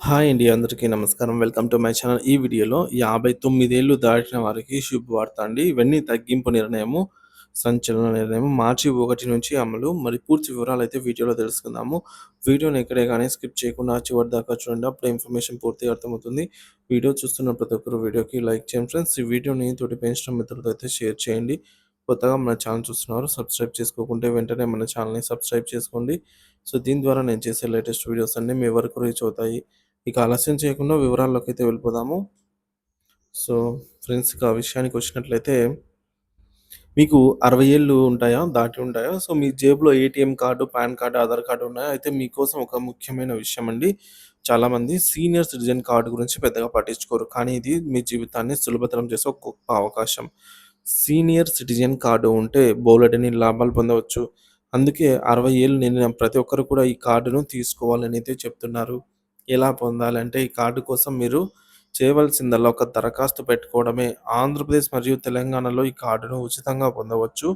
Hi అండి. అందరికీ నమస్కారం. Welcome to my channel. ఈ వీడియోలో 59 ఏళ్ళు దాటిన వారికి శుభవార్త అండి. ఇవన్నీ తగ్గింపు నిర్ణయము, సంచలన నిర్ణయం మార్చి 1 నుంచి అమలు. మరి పూర్తి వివరాలైతే వీడియోలో తెలుసుకుందాము. వీడియోని ఎక్కడే గాని స్కిప్ చేయకుండా చివరి దాకా చూడండి. అప్పుడే ఇన్ఫర్మేషన్ పూర్తిగా అర్థమవుతుంది. వీడియో చూస్తున్న ప్రతి ఒక్కరు వీడియోకి లైక్ చేయండి ఫ్రెండ్స్. ఈ వీడియోని తోటి పెంచిన మిత్రులతో అయితే షేర్ చేయండి. కొత్తగా మన ఛానల్ చూస్తున్నారు సబ్స్క్రైబ్ చేసుకోకుంటే వెంటనే మన ఛానల్‌ని సబ్స్క్రైబ్ చేసుకోండి. సో, దీని ద్వారా నేను చేసే లేటెస్ట్ వీడియోస్ అన్నీ మీ వరకు రీచ్ అవుతాయి. ఇక ఆలస్యం చేయకుండా వివరాల్లోకైతే వెళ్ళిపోదాము. సో, ఫ్రెండ్స్ ఇక విషయానికొచ్చినట్లయితే మీకు 60 ఏళ్ళు ఉంటాయా? దాటి ఉంటాయా? సో, మీ జేబులో ATM card, pan card, Aadhaar card ఉన్నాయా? అయితే మీకోసం ఒక ముఖ్యమైన విషయం అండి. చాలామంది సీనియర్ సిటిజన్ కార్డ్ గురించి పెద్దగా పట్టించుకోరు. కానీ ఇది మీ జీవితాన్ని సులభతరం చేసే ఒక గొప్ప అవకాశం. సీనియర్ సిటిజన్ కార్డు ఉంటే బోలెడన్ని లాభాలు పొందవచ్చు. అందుకే 60 ఏళ్ళు నిండిన ప్రతి ఒక్కరు కూడా ఈ కార్డును తీసుకోవాలని అయితే చెప్తున్నారు. ఎలా పొందాలంటే ఈ కార్డు కోసం మీరు చేయవలసిందల్లా ఒక దరఖాస్తు పెట్టుకోవడమే. ఆంధ్రప్రదేశ్ మరియు తెలంగాణలో ఈ కార్డును ఉచితంగా పొందవచ్చు.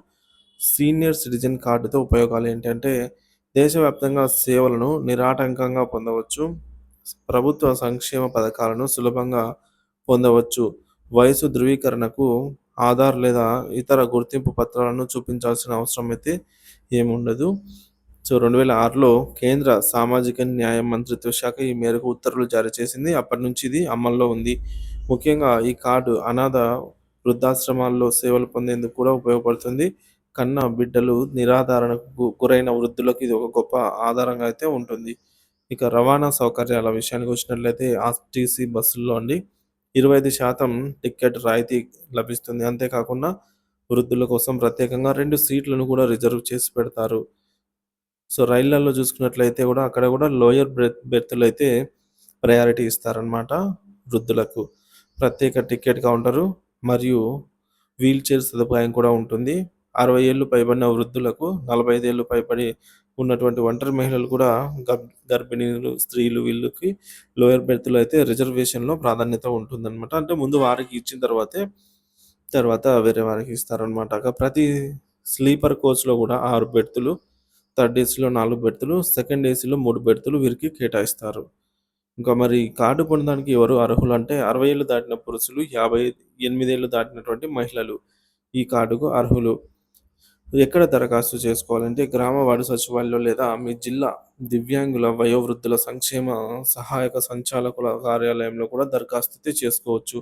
సీనియర్ సిటిజన్ కార్డుతో ఉపయోగాలు ఏంటంటే దేశవ్యాప్తంగా సేవలను నిరాటంకంగా పొందవచ్చు. ప్రభుత్వ సంక్షేమ పథకాలను సులభంగా పొందవచ్చు. వయసు ధృవీకరణకు ఆధార్ లేదా ఇతర గుర్తింపు పత్రాలను చూపించాల్సిన అవసరం అయితే ఏముండదు. సో, 2006లో కేంద్ర సామాజిక న్యాయ మంత్రిత్వ శాఖ ఈ మేరకు ఉత్తర్వులు జారీ చేసింది. అప్పటి నుంచి ఇది అమల్లో ఉంది. ముఖ్యంగా ఈ కార్డు అనాథ వృద్ధాశ్రమాల్లో సేవలు పొందేందుకు కూడా ఉపయోగపడుతుంది. కన్న బిడ్డలు నిరాధారణకు గురైన వృద్ధులకు ఇది ఒక గొప్ప ఆధారంగా అయితే ఉంటుంది. ఇక రవాణా సౌకర్యాల విషయానికి వచ్చినట్లయితే ఆర్టీసీ బస్సుల్లో అండి 25% టికెట్ రాయితీ లభిస్తుంది. అంతేకాకుండా వృద్ధుల కోసం ప్రత్యేకంగా 2 సీట్లను కూడా రిజర్వ్ చేసి పెడతారు. సో, రైళ్లల్లో చూసుకున్నట్లయితే గూడా అక్కడ గూడా లోయర్ బెర్తులైతే ప్రయారిటీ ఇస్తారనమాట వృద్ధులకు. ప్రత్యేక టికెట్ కౌంటరు మరియు వీల్‌చైర్ సదుపాయం కూడా ఉంటుంది. 60 ఏళ్లు పైబడిన వృద్ధులకు, 45 ఏళ్లు పైబడి ఉన్నటువంటి ఒంటరి మహిళలు కూడా గర్భిణీలు, స్త్రీలు వీళ్ళకి లోయర్ బెర్త్‌లో అయితే రిజర్వేషన్‌లో ప్రాధాన్యత ఉంటుందనమాట. అంటే ముందు వారికి ఇచ్చిన తర్వాత వేరే వారికి ఇస్తారనమాట. ప్రతి స్లీపర్ కోచ్‌లో గూడా 6 బెర్తులు, థర్డ్ ఏసీలో 4 బెర్తులు, సెకండ్ ఏసీలో 3 బెర్తులు వీరికి కేటాయిస్తారు. ఇంకా మరి కార్డు పొందడానికి ఎవరు అర్హులంటే 60 ఏళ్లు దాటిన పురుషులు, 58 ఏళ్లు దాటినటువంటి మహిళలు ఈ కార్డుకు అర్హులు. ఎక్కడ దరఖాస్తు చేసుకోవాలంటే గ్రామ వార్డు సచివాలయంలో లేదా మీ జిల్లా దివ్యాంగుల వయోవృద్ధుల సంక్షేమ సహాయక సంచాలకుల కార్యాలయంలో కూడా దరఖాస్తు అయితే చేసుకోవచ్చు.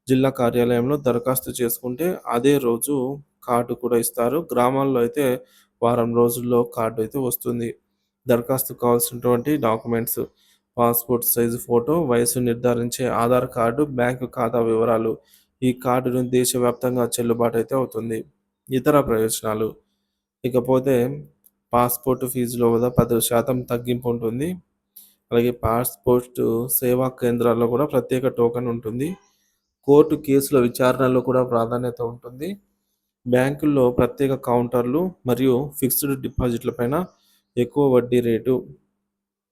జిల్లా కార్యాలయంలో దరఖాస్తు చేసుకుంటే అదే రోజు కార్డు కూడా ఇస్తారు. గ్రామాల్లో అయితే వారం రోజుల్లో కార్డు అయితే వస్తుంది. దరఖాస్తుకు కావాల్సినటువంటి డాక్యుమెంట్స్ పాస్‌పోర్ట్ సైజు ఫోటో, వయసు నిర్ధారించే ఆధార్ కార్డు, బ్యాంకు ఖాతా వివరాలు. ఈ కార్డును దేశవ్యాప్తంగా చెల్లుబాటు అయితే అవుతుంది. ఇతర ప్రయోజనాలు ఇకపోతే పాస్‌పోర్ట్ ఫీజులో కూడా 10% తగ్గింపు ఉంటుంది. అలాగే పాస్‌పోర్ట్ సేవా కేంద్రాల్లో కూడా ప్రత్యేక టోకెన్ ఉంటుంది. కోర్టు కేసుల విచారణలో కూడా ప్రాధాన్యత ఉంటుంది. బ్యాంకుల్లో ప్రత్యేక కౌంటర్లు మరియు ఫిక్స్డ్ డిపాజిట్ల పైన ఎక్కువ వడ్డీ రేటు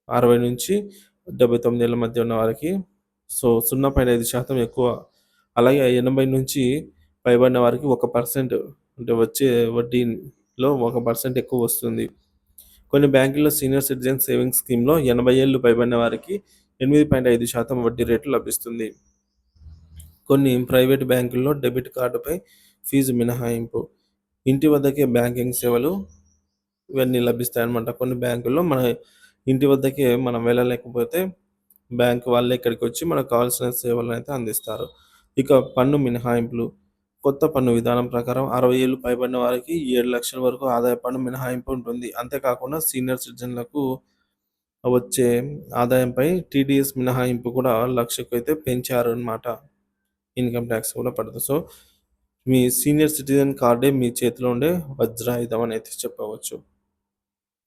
60-79 ఏళ్ల మధ్య ఉన్న వారికి. సో, 0.5% ఎక్కువ. అలాగే 80 నుంచి పైబడిన వారికి 1% అంటే వచ్చే వడ్డీలో 1% ఎక్కువ వస్తుంది. కొన్ని బ్యాంకుల్లో సీనియర్ సిటిజన్ సేవింగ్స్ స్కీమ్‌లో 80 ఏళ్లు పైబడిన వారికి 8.5% వడ్డీ రేటు లభిస్తుంది. కొన్ని ప్రైవేట్ బ్యాంకుల్లో డెబిట్ కార్డుపై ఫీజు మినహాయింపు. ఇంటి వద్దకే బ్యాంకింగ్ సేవలు ఇవన్నీ లభిస్తాయన్నమాట. కొన్ని బ్యాంకుల్లో మన ఇంటి వద్దకే మనం వెళ్ళలేకపోతే బ్యాంక్ వాళ్ళే ఇక్కడికొచ్చి మనకు కావాల్సిన సేవలనైతే అందిస్తారు. ఇక పన్ను మినహాయింపులు. కొత్త పన్ను విధానం ప్రకారం 60 ఏళ్లు పైబడిన వారికి 7,00,000 వరకు ఆదాయ పన్ను మినహాయింపు ఉంటుంది. అంతేకాకుండా సీనియర్ సిటిజన్‌లకు వచ్చే ఆదాయంపై టీడీఎస్ మినహాయింపు కూడా 1,00,000కు అయితే పెంచారన్నమాట. ఇన్‌కమ్ టాక్స్ కూడా పడదు. సో, మీ సీనియర్ సిటిజన్ కార్డే మీ చేతిలో ఉండే వజ్రాయుధం అని అయితే చెప్పవచ్చు.